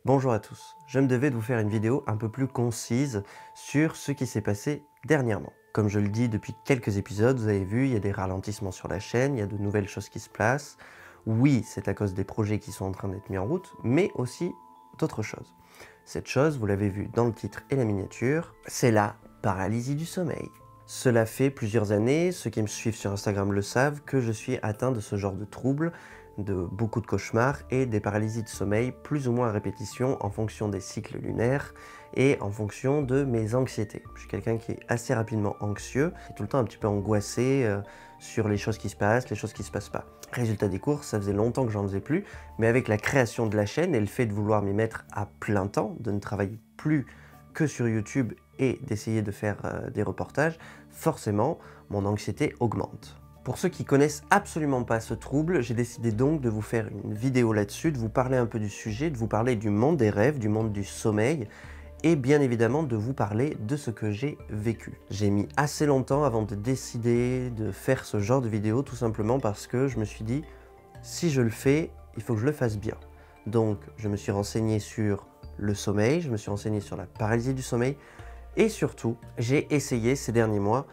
Bonjour à tous, je me devais de vous faire une vidéo un peu plus concise sur ce qui s'est passé dernièrement. Comme je le dis depuis quelques épisodes, vous avez vu, il y a des ralentissements sur la chaîne, il y a de nouvelles choses qui se placent. Oui, c'est à cause des projets qui sont en train d'être mis en route, mais aussi d'autres choses. Cette chose, vous l'avez vu dans le titre et la miniature, c'est la paralysie du sommeil. Cela fait plusieurs années, ceux qui me suivent sur Instagram le savent, que je suis atteint de ce genre de troubles, de beaucoup de cauchemars et des paralysies de sommeil plus ou moins à répétition en fonction des cycles lunaires et en fonction de mes anxiétés. Je suis quelqu'un qui est assez rapidement anxieux et tout le temps un petit peu angoissé sur les choses qui se passent, les choses qui se passent pas. Résultat des courses, ça faisait longtemps que j'en faisais plus, mais avec la création de la chaîne et le fait de vouloir m'y mettre à plein temps, de ne travailler plus que sur YouTube et d'essayer de faire des reportages, forcément, mon anxiété augmente. Pour ceux qui connaissent absolument pas ce trouble, j'ai décidé donc de vous faire une vidéo là-dessus, de vous parler un peu du sujet, de vous parler du monde des rêves, du monde du sommeil, et bien évidemment de vous parler de ce que j'ai vécu. J'ai mis assez longtemps avant de décider de faire ce genre de vidéo, tout simplement parce que je me suis dit, si je le fais, il faut que je le fasse bien. Donc je me suis renseigné sur le sommeil, je me suis renseigné sur la paralysie du sommeil, et surtout, j'ai essayé ces derniers mois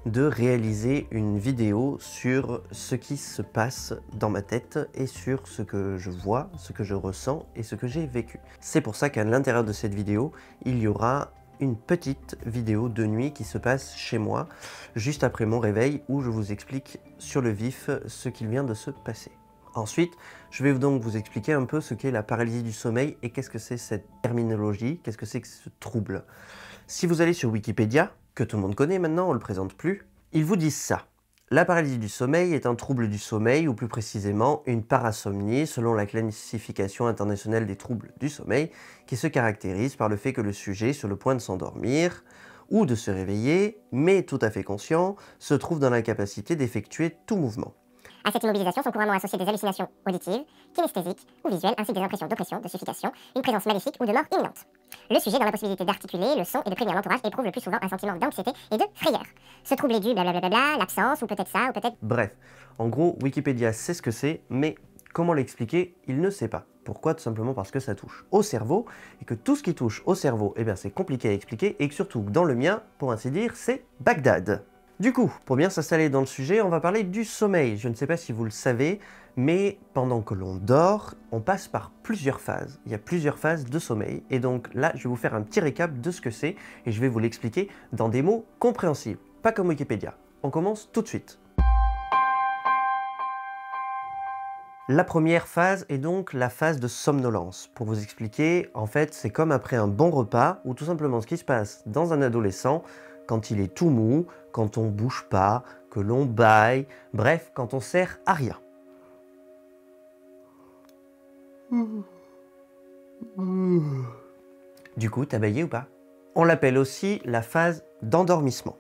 de réaliser une vidéo sur ce qui se passe dans ma tête et sur ce que je vois, ce que je ressens et ce que j'ai vécu. C'est pour ça qu'à l'intérieur de cette vidéo, il y aura une petite vidéo de nuit qui se passe chez moi, juste après mon réveil, où je vous explique sur le vif ce qu'il vient de se passer. Ensuite, je vais donc vous expliquer un peu ce qu'est la paralysie du sommeil et qu'est-ce que c'est cette terminologie, qu'est-ce que c'est que ce trouble. Si vous allez sur Wikipédia, que tout le monde connaît maintenant, on ne le présente plus, ils vous disent ça. La paralysie du sommeil est un trouble du sommeil, ou plus précisément une parasomnie, selon la classification internationale des troubles du sommeil, qui se caractérise par le fait que le sujet est sur le point de s'endormir ou de se réveiller, mais tout à fait conscient, se trouve dans l'incapacité d'effectuer tout mouvement. À cette immobilisation sont couramment associées des hallucinations auditives, kinesthésiques ou visuelles, ainsi que des impressions d'oppression, de suffocation, une présence maléfique ou de mort imminente. Le sujet, dans l'impossibilité d'articuler le son et de prévenir l'entourage, éprouve le plus souvent un sentiment d'anxiété et de frayeur. Ce trouble est dû blablabla, l'absence, ou peut-être ça, ou peut-être... Bref, en gros, Wikipédia sait ce que c'est, mais comment l'expliquer, il ne sait pas. Pourquoi? Tout simplement parce que ça touche au cerveau, et que tout ce qui touche au cerveau, eh bien c'est compliqué à expliquer, et que surtout dans le mien, pour ainsi dire, c'est Bagdad. Du coup, pour bien s'installer dans le sujet, on va parler du sommeil. Je ne sais pas si vous le savez, mais pendant que l'on dort, on passe par plusieurs phases. Il y a plusieurs phases de sommeil, et donc là, je vais vous faire un petit récap de ce que c'est, et je vais vous l'expliquer dans des mots compréhensibles, pas comme Wikipédia. On commence tout de suite. La première phase est donc la phase de somnolence. Pour vous expliquer, en fait, c'est comme après un bon repas, ou tout simplement ce qui se passe dans un adolescent, quand il est tout mou, quand on bouge pas, que l'on bâille, bref, quand on sert à rien. Du coup, t'as bâillé ou pas? On l'appelle aussi la phase d'endormissement.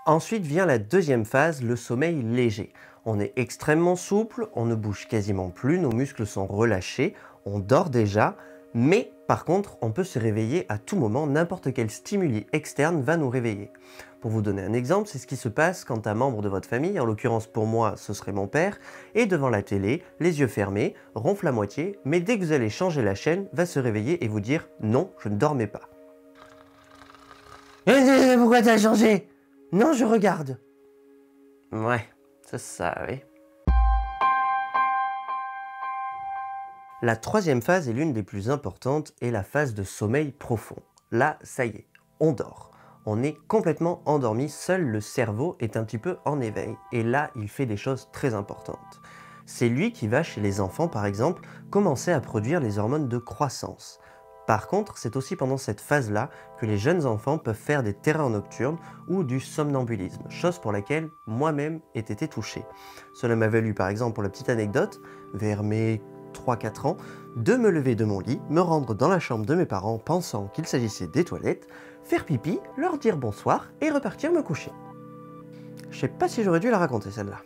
Ensuite vient la deuxième phase, le sommeil léger. On est extrêmement souple, on ne bouge quasiment plus, nos muscles sont relâchés, on dort déjà, mais par contre, on peut se réveiller à tout moment, n'importe quel stimuli externe va nous réveiller. Pour vous donner un exemple, c'est ce qui se passe quand un membre de votre famille, en l'occurrence pour moi, ce serait mon père, est devant la télé, les yeux fermés, ronfle à moitié, mais dès que vous allez changer la chaîne, va se réveiller et vous dire « Non, je ne dormais pas ». Pourquoi t'as changé? Non, je regarde. Ouais, c'est ça, oui. La troisième phase est l'une des plus importantes et la phase de sommeil profond. Là, ça y est, on dort. On est complètement endormi, seul le cerveau est un petit peu en éveil. Et là, il fait des choses très importantes. C'est lui qui va, chez les enfants par exemple, commencer à produire les hormones de croissance. Par contre, c'est aussi pendant cette phase-là que les jeunes enfants peuvent faire des terreurs nocturnes ou du somnambulisme, chose pour laquelle moi-même ai été touché. Cela m'a valu par exemple, pour la petite anecdote, vers mes 3-4 ans, de me lever de mon lit, me rendre dans la chambre de mes parents pensant qu'il s'agissait des toilettes, faire pipi, leur dire bonsoir et repartir me coucher. Je sais pas si j'aurais dû la raconter celle-là.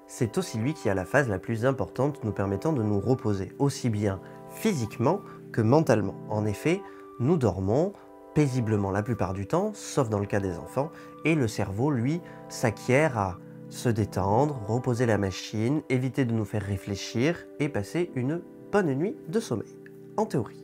C'est aussi lui qui a la phase la plus importante nous permettant de nous reposer, aussi bien physiquement que mentalement. En effet, nous dormons paisiblement la plupart du temps, sauf dans le cas des enfants, et le cerveau, lui, s'acquiert à se détendre, reposer la machine, éviter de nous faire réfléchir et passer une bonne nuit de sommeil, en théorie.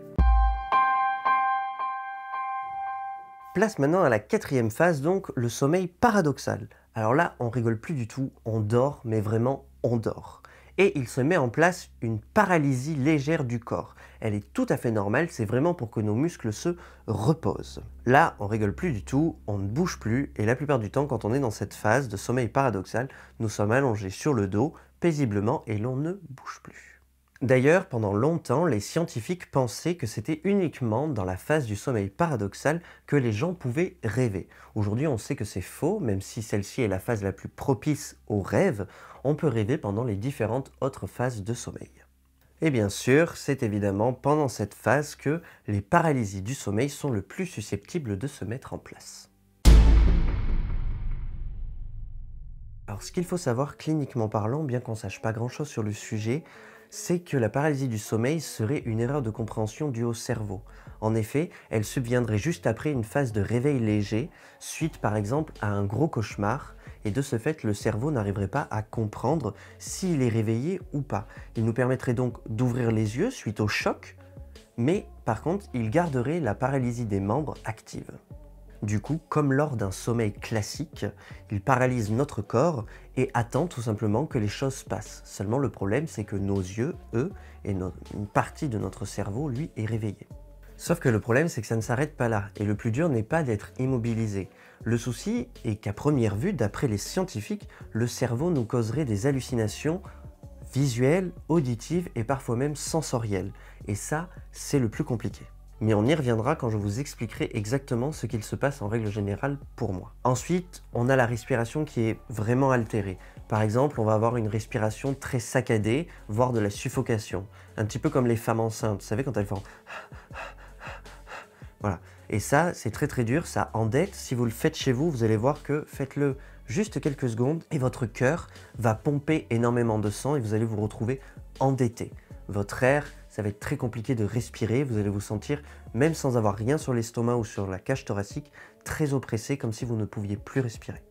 Place maintenant à la quatrième phase, donc le sommeil paradoxal. Alors là, on rigole plus du tout, on dort, mais vraiment on dort. Et il se met en place une paralysie légère du corps. Elle est tout à fait normale, c'est vraiment pour que nos muscles se reposent. Là, on rigole plus du tout, on ne bouge plus, et la plupart du temps, quand on est dans cette phase de sommeil paradoxal, nous sommes allongés sur le dos, paisiblement, et l'on ne bouge plus. D'ailleurs, pendant longtemps, les scientifiques pensaient que c'était uniquement dans la phase du sommeil paradoxal que les gens pouvaient rêver. Aujourd'hui, on sait que c'est faux, même si celle-ci est la phase la plus propice au rêve, on peut rêver pendant les différentes autres phases de sommeil. Et bien sûr, c'est évidemment pendant cette phase que les paralysies du sommeil sont le plus susceptibles de se mettre en place. Alors, ce qu'il faut savoir cliniquement parlant, bien qu'on ne sache pas grand-chose sur le sujet, c'est que la paralysie du sommeil serait une erreur de compréhension due au cerveau. En effet, elle subviendrait juste après une phase de réveil léger, suite par exemple à un gros cauchemar, et de ce fait, le cerveau n'arriverait pas à comprendre s'il est réveillé ou pas. Il nous permettrait donc d'ouvrir les yeux suite au choc, mais par contre, il garderait la paralysie des membres active. Du coup, comme lors d'un sommeil classique, il paralyse notre corps et attend tout simplement que les choses passent. Seulement le problème, c'est que nos yeux, eux, et une partie de notre cerveau, lui, est réveillé. Sauf que le problème, c'est que ça ne s'arrête pas là, et le plus dur n'est pas d'être immobilisé. Le souci est qu'à première vue, d'après les scientifiques, le cerveau nous causerait des hallucinations visuelles, auditives et parfois même sensorielles. Et ça, c'est le plus compliqué. Mais on y reviendra quand je vous expliquerai exactement ce qu'il se passe en règle générale pour moi. Ensuite, on a la respiration qui est vraiment altérée. Par exemple, on va avoir une respiration très saccadée, voire de la suffocation. Un petit peu comme les femmes enceintes, vous savez, quand elles font... Voilà. Et ça, c'est très très dur, ça endette. Si vous le faites chez vous, vous allez voir que faites-le juste quelques secondes et votre cœur va pomper énormément de sang et vous allez vous retrouver endetté. Votre air, ça va être très compliqué de respirer, vous allez vous sentir, même sans avoir rien sur l'estomac ou sur la cage thoracique, très oppressé, comme si vous ne pouviez plus respirer.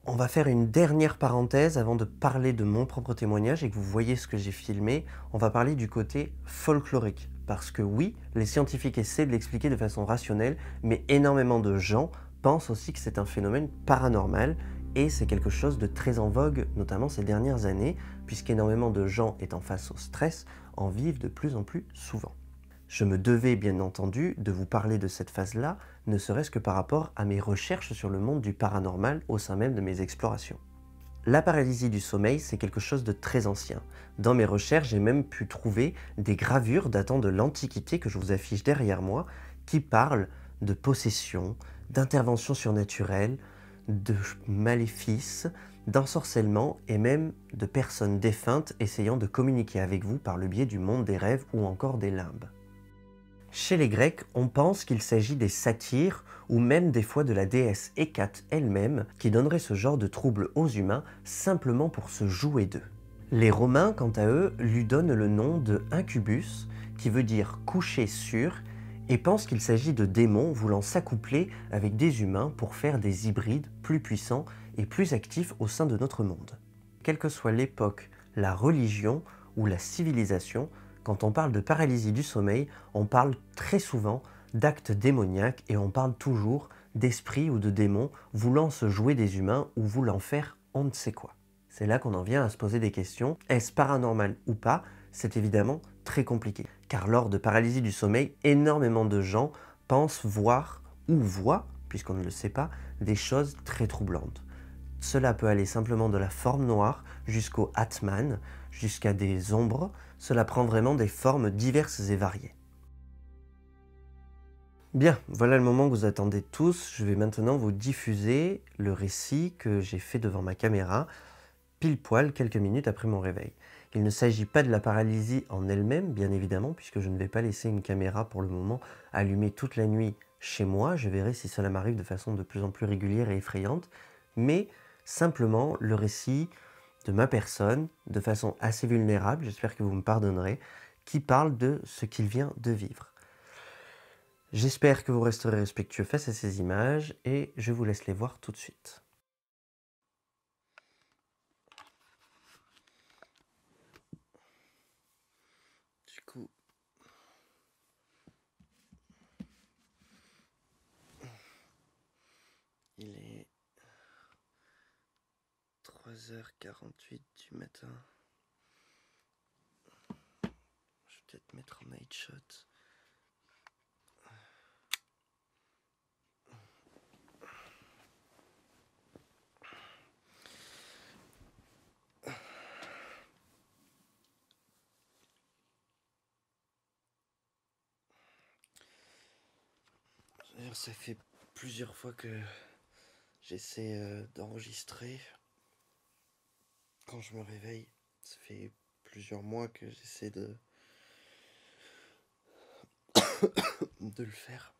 On va faire une dernière parenthèse avant de parler de mon propre témoignage et que vous voyez ce que j'ai filmé. On va parler du côté folklorique. Parce que oui, les scientifiques essaient de l'expliquer de façon rationnelle, mais énormément de gens pensent aussi que c'est un phénomène paranormal et c'est quelque chose de très en vogue, notamment ces dernières années, puisqu'énormément de gens étant face au stress en vivent de plus en plus souvent. Je me devais bien entendu de vous parler de cette phase-là, ne serait-ce que par rapport à mes recherches sur le monde du paranormal au sein même de mes explorations. La paralysie du sommeil, c'est quelque chose de très ancien. Dans mes recherches, j'ai même pu trouver des gravures datant de l'Antiquité que je vous affiche derrière moi, qui parlent de possession, d'intervention surnaturelle, de maléfices, d'ensorcellement et même de personnes défuntes essayant de communiquer avec vous par le biais du monde des rêves ou encore des limbes. Chez les Grecs, on pense qu'il s'agit des satyres ou même des fois de la déesse Hécate elle-même qui donnerait ce genre de troubles aux humains simplement pour se jouer d'eux. Les Romains, quant à eux, lui donnent le nom de incubus, qui veut dire coucher sur, et pensent qu'il s'agit de démons voulant s'accoupler avec des humains pour faire des hybrides plus puissants et plus actifs au sein de notre monde. Quelle que soit l'époque, la religion ou la civilisation, quand on parle de paralysie du sommeil, on parle très souvent d'actes démoniaques et on parle toujours d'esprits ou de démons voulant se jouer des humains ou voulant faire on ne sait quoi. C'est là qu'on en vient à se poser des questions. Est-ce paranormal ou pas? C'est évidemment très compliqué. Car lors de paralysie du sommeil, énormément de gens pensent voir ou voient, puisqu'on ne le sait pas, des choses très troublantes. Cela peut aller simplement de la forme noire jusqu'au Atman, jusqu'à des ombres. Cela prend vraiment des formes diverses et variées. Bien, voilà le moment que vous attendez tous. Je vais maintenant vous diffuser le récit que j'ai fait devant ma caméra, pile poil quelques minutes après mon réveil. Il ne s'agit pas de la paralysie en elle-même, bien évidemment, puisque je ne vais pas laisser une caméra pour le moment allumée toute la nuit chez moi. Je verrai si cela m'arrive de façon de plus en plus régulière et effrayante, mais simplement le récit de ma personne, de façon assez vulnérable, j'espère que vous me pardonnerez, qui parle de ce qu'il vient de vivre. J'espère que vous resterez respectueux face à ces images et je vous laisse les voir tout de suite. coup, il est 3h48 du matin. Je vais peut-être mettre en night shot. D'ailleurs, ça fait plusieurs fois que j'essaie d'enregistrer. Quand je me réveille, ça fait plusieurs mois que j'essaie de le faire.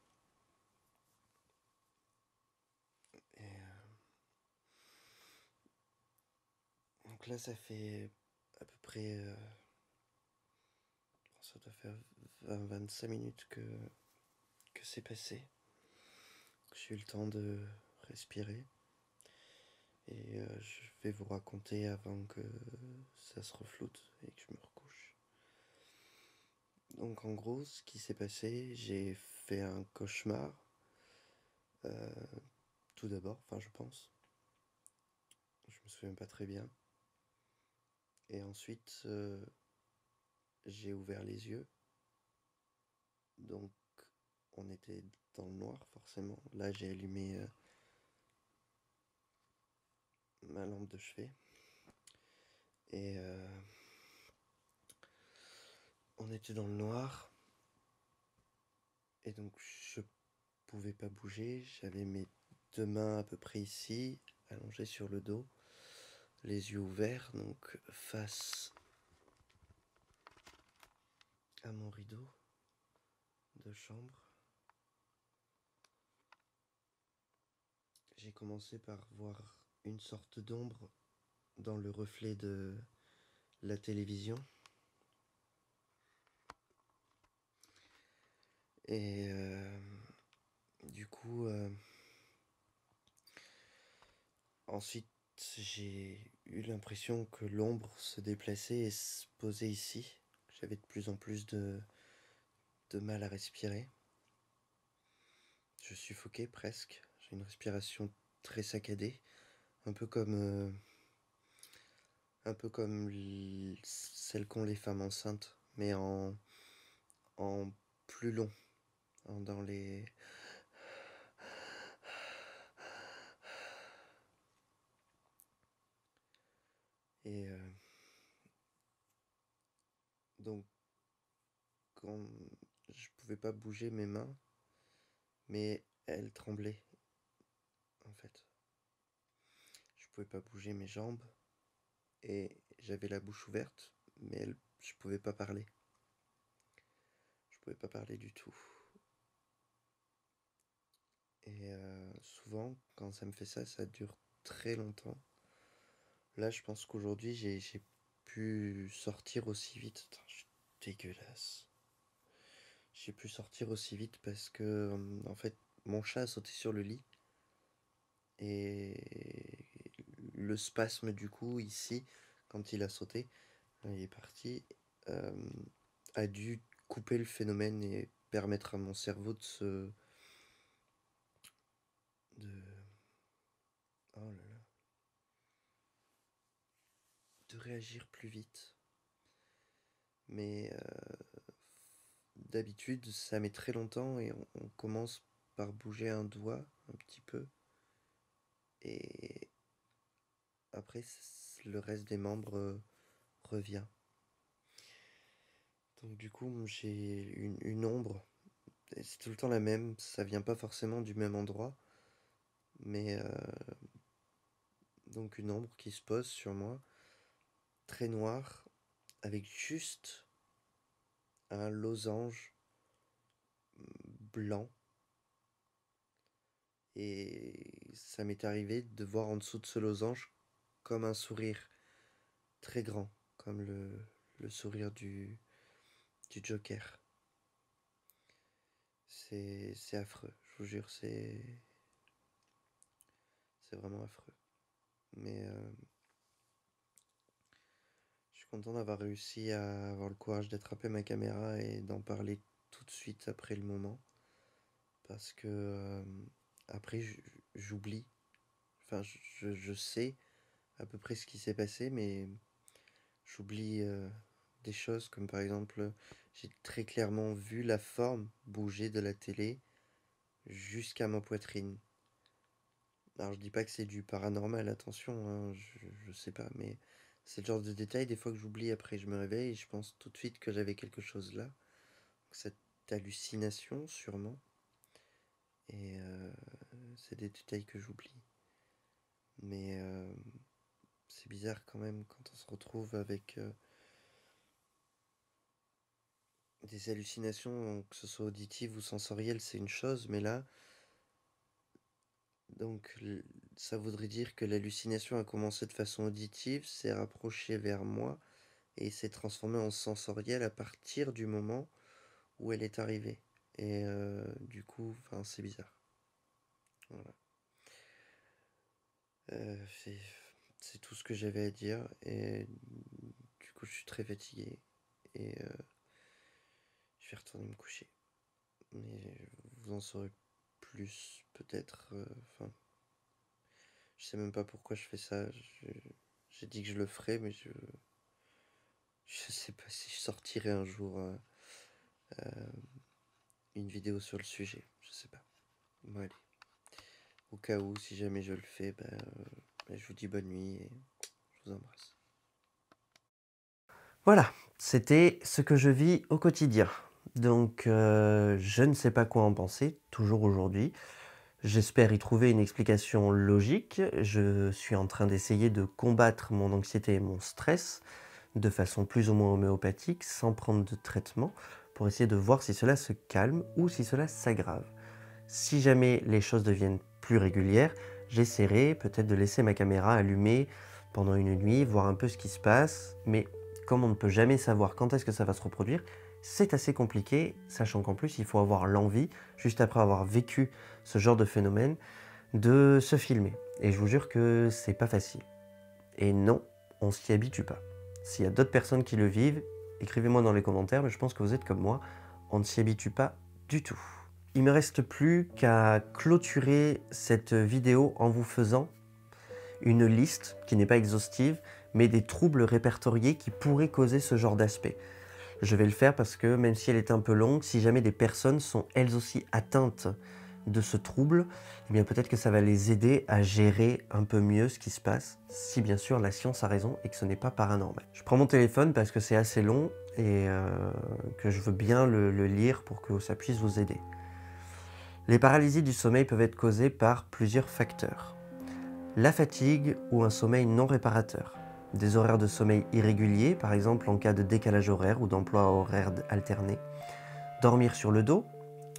Et donc là, ça fait à peu près... ça doit faire 25 minutes que c'est passé. J'ai eu le temps de respirer. Et je vais vous raconter avant que ça se refloute et que je me recouche. Donc en gros, ce qui s'est passé, j'ai fait un cauchemar. Tout d'abord, enfin je pense. Je me souviens pas très bien. Et ensuite, j'ai ouvert les yeux. Donc on était dans le noir forcément. Là j'ai allumé ma lampe de chevet. Et on était dans le noir. Et donc je pouvais pas bouger. J'avais mes deux mains à peu près ici, allongées sur le dos, les yeux ouverts, donc face à mon rideau de chambre. J'ai commencé par voir une sorte d'ombre dans le reflet de la télévision. Et du coup, ensuite, j'ai eu l'impression que l'ombre se déplaçait et se posait ici. J'avais de plus en plus de mal à respirer. Je suffoquais presque. J'ai une respiration très saccadée, un peu comme celle qu'ont les femmes enceintes, mais en plus long, dans les... Et donc, quand je pouvais pas bouger mes mains, mais elles tremblaient, en fait. Je pouvais pas bouger mes jambes, et j'avais la bouche ouverte, mais je pouvais pas parler. Je pouvais pas parler du tout. Et souvent, quand ça me fait ça, ça dure très longtemps. Là, je pense qu'aujourd'hui, j'ai pu sortir aussi vite. Attends, je suis dégueulasse. J'ai pu sortir aussi vite parce que, en fait, mon chat a sauté sur le lit. Et le spasme, du coup, ici, quand il a sauté, là, il est parti, a dû couper le phénomène et permettre à mon cerveau oh là là. De réagir plus vite. Mais d'habitude, ça met très longtemps et on commence par bouger un doigt un petit peu. Et après, le reste des membres revient. Donc du coup, j'ai une ombre. Et c'est tout le temps la même. Ça vient pas forcément du même endroit. Mais donc une ombre qui se pose sur moi. Très noire. Avec juste un losange blanc. Et ça m'est arrivé de voir en dessous de ce losange comme un sourire très grand, comme le sourire du Joker. C'est affreux, je vous jure, c'est vraiment affreux. Mais je suis content d'avoir réussi à avoir le courage d'attraper ma caméra et d'en parler tout de suite après le moment. Parce que après, j'oublie. Enfin, je sais à peu près ce qui s'est passé, mais j'oublie des choses comme par exemple, j'ai très clairement vu la forme bouger de la télé jusqu'à ma poitrine. Alors je dis pas que c'est du paranormal, attention, hein, je sais pas, mais c'est le genre de détail des fois que j'oublie après. Je me réveille et je pense tout de suite que j'avais quelque chose là. Cette hallucination sûrement. Et c'est des détails que j'oublie. Mais c'est bizarre quand même quand on se retrouve avec des hallucinations, que ce soit auditives ou sensorielles, c'est une chose, mais là, donc ça voudrait dire que l'hallucination a commencé de façon auditive, s'est rapprochée vers moi et s'est transformée en sensorielle à partir du moment où elle est arrivée. Et du coup, enfin, c'est bizarre. Voilà. Euh, c'est c'est tout ce que j'avais à dire et du coup, je suis très fatigué et je vais retourner me coucher. Mais vous en saurez plus peut-être. Enfin, je sais même pas pourquoi je fais ça. J'ai dit que je le ferais, mais je sais pas si je sortirai un jour une vidéo sur le sujet. Je sais pas. Bon, allez. Au cas où, si jamais je le fais, je vous dis bonne nuit et je vous embrasse. Voilà, c'était ce que je vis au quotidien. Donc, je ne sais pas quoi en penser, toujours aujourd'hui. J'espère y trouver une explication logique. Je suis en train d'essayer de combattre mon anxiété et mon stress de façon plus ou moins homéopathique, sans prendre de traitement, pour essayer de voir si cela se calme ou si cela s'aggrave. Si jamais les choses deviennent plus régulières, j'essaierai peut-être de laisser ma caméra allumée pendant une nuit, voir un peu ce qui se passe, mais comme on ne peut jamais savoir quand est-ce que ça va se reproduire, c'est assez compliqué, sachant qu'en plus il faut avoir l'envie, juste après avoir vécu ce genre de phénomène, de se filmer. Et je vous jure que c'est pas facile. Et non, on s'y habitue pas. S'il y a d'autres personnes qui le vivent, écrivez-moi dans les commentaires, mais je pense que vous êtes comme moi, on ne s'y habitue pas du tout. Il ne me reste plus qu'à clôturer cette vidéo en vous faisant une liste, qui n'est pas exhaustive, mais des troubles répertoriés qui pourraient causer ce genre d'aspect. Je vais le faire parce que même si elle est un peu longue, si jamais des personnes sont elles aussi atteintes de ce trouble, eh bien peut-être que ça va les aider à gérer un peu mieux ce qui se passe, si bien sûr la science a raison et que ce n'est pas paranormal. Je prends mon téléphone parce que c'est assez long et que je veux bien le lire pour que ça puisse vous aider. Les paralysies du sommeil peuvent être causées par plusieurs facteurs. La fatigue ou un sommeil non réparateur. Des horaires de sommeil irréguliers, par exemple en cas de décalage horaire ou d'emploi horaire alterné. Dormir sur le dos,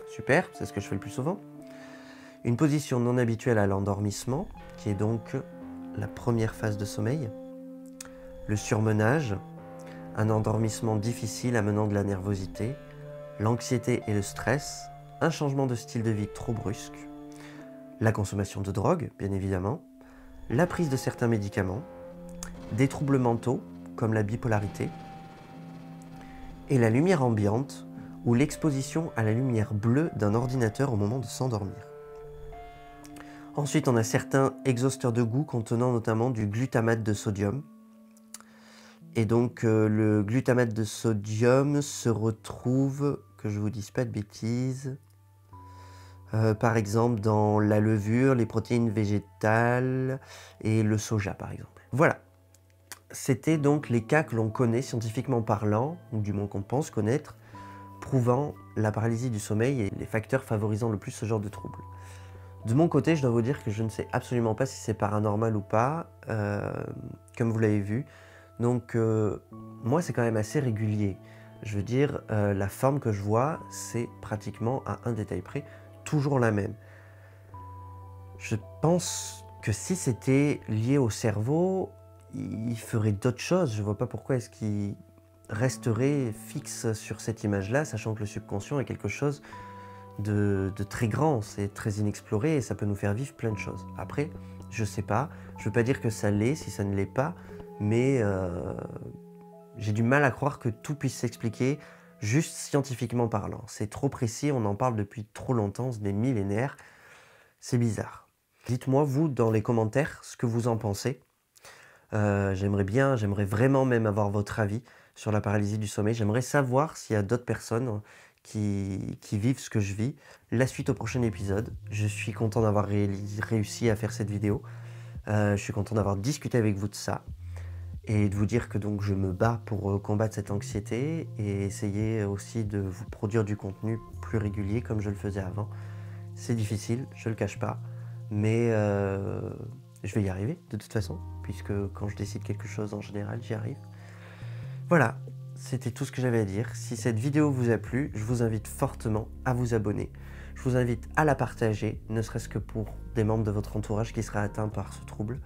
super, c'est ce que je fais le plus souvent. Une position non habituelle à l'endormissement, qui est donc la première phase de sommeil. Le surmenage, un endormissement difficile amenant de la nervosité. L'anxiété et le stress, un changement de style de vie trop brusque. La consommation de drogue, bien évidemment. La prise de certains médicaments. Des troubles mentaux, comme la bipolarité. Et la lumière ambiante, ou l'exposition à la lumière bleue d'un ordinateur au moment de s'endormir. Ensuite, on a certains exhausteurs de goût contenant notamment du glutamate de sodium. Et donc, le glutamate de sodium se retrouve, que je ne vous dise pas de bêtises, par exemple dans la levure, les protéines végétales et le soja, par exemple. Voilà. C'était donc les cas que l'on connaît scientifiquement parlant, ou du moins qu'on pense connaître, prouvant la paralysie du sommeil et les facteurs favorisant le plus ce genre de troubles. De mon côté, je dois vous dire que je ne sais absolument pas si c'est paranormal ou pas, comme vous l'avez vu. Donc, moi, c'est quand même assez régulier. Je veux dire, la forme que je vois, c'est pratiquement à un détail près, toujours la même. Je pense que si c'était lié au cerveau, il ferait d'autres choses. Je ne vois pas pourquoi est-ce qu'il resterait fixe sur cette image-là, sachant que le subconscient est quelque chose de très grand, c'est très inexploré et ça peut nous faire vivre plein de choses. Après, je sais pas, je veux pas dire que ça l'est si ça ne l'est pas, mais J'ai du mal à croire que tout puisse s'expliquer juste scientifiquement parlant. C'est trop précis, on en parle depuis trop longtemps, des millénaires. C'est bizarre. Dites-moi, vous, dans les commentaires, ce que vous en pensez. J'aimerais vraiment même avoir votre avis sur la paralysie du sommeil. J'aimerais savoir s'il y a d'autres personnes qui vivent ce que je vis. La suite au prochain épisode. Je suis content d'avoir réussi à faire cette vidéo. Je suis content d'avoir discuté avec vous de ça. Et de vous dire que donc je me bats pour combattre cette anxiété et essayer aussi de vous produire du contenu plus régulier comme je le faisais avant. C'est difficile, je le cache pas, mais je vais y arriver de toute façon, puisque quand je décide quelque chose en général, j'y arrive. Voilà, c'était tout ce que j'avais à dire. Si cette vidéo vous a plu, je vous invite fortement à vous abonner. Je vous invite à la partager, ne serait-ce que pour des membres de votre entourage qui seraient atteints par ce trouble.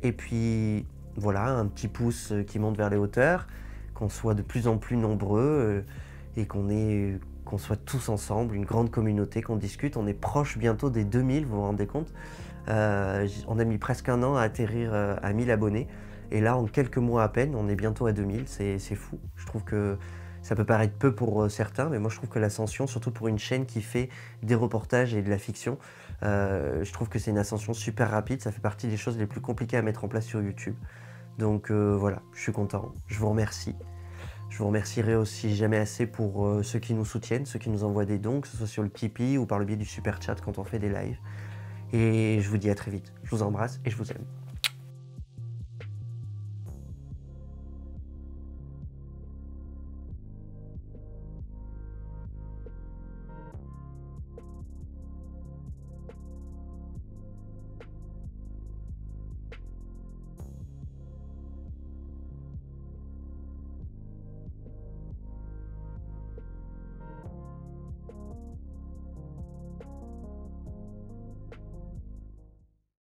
Et puis voilà, un petit pouce qui monte vers les hauteurs, qu'on soit de plus en plus nombreux et qu'on soit tous ensemble, une grande communauté, qu'on discute. On est proche bientôt des 2000, vous vous rendez compte? On a mis presque un an à atterrir à 1000 abonnés. Et là, en quelques mois à peine, on est bientôt à 2000. C'est fou. Je trouve que ça peut paraître peu pour certains, mais moi je trouve que l'ascension, surtout pour une chaîne qui fait des reportages et de la fiction, je trouve que c'est une ascension super rapide. Ça fait partie des choses les plus compliquées à mettre en place sur YouTube. Donc voilà, je suis content. Je vous remercie. Je vous remercierai aussi jamais assez pour ceux qui nous soutiennent, ceux qui nous envoient des dons, que ce soit sur le Tipeee ou par le biais du Super Chat quand on fait des lives. Et je vous dis à très vite. Je vous embrasse et je vous aime.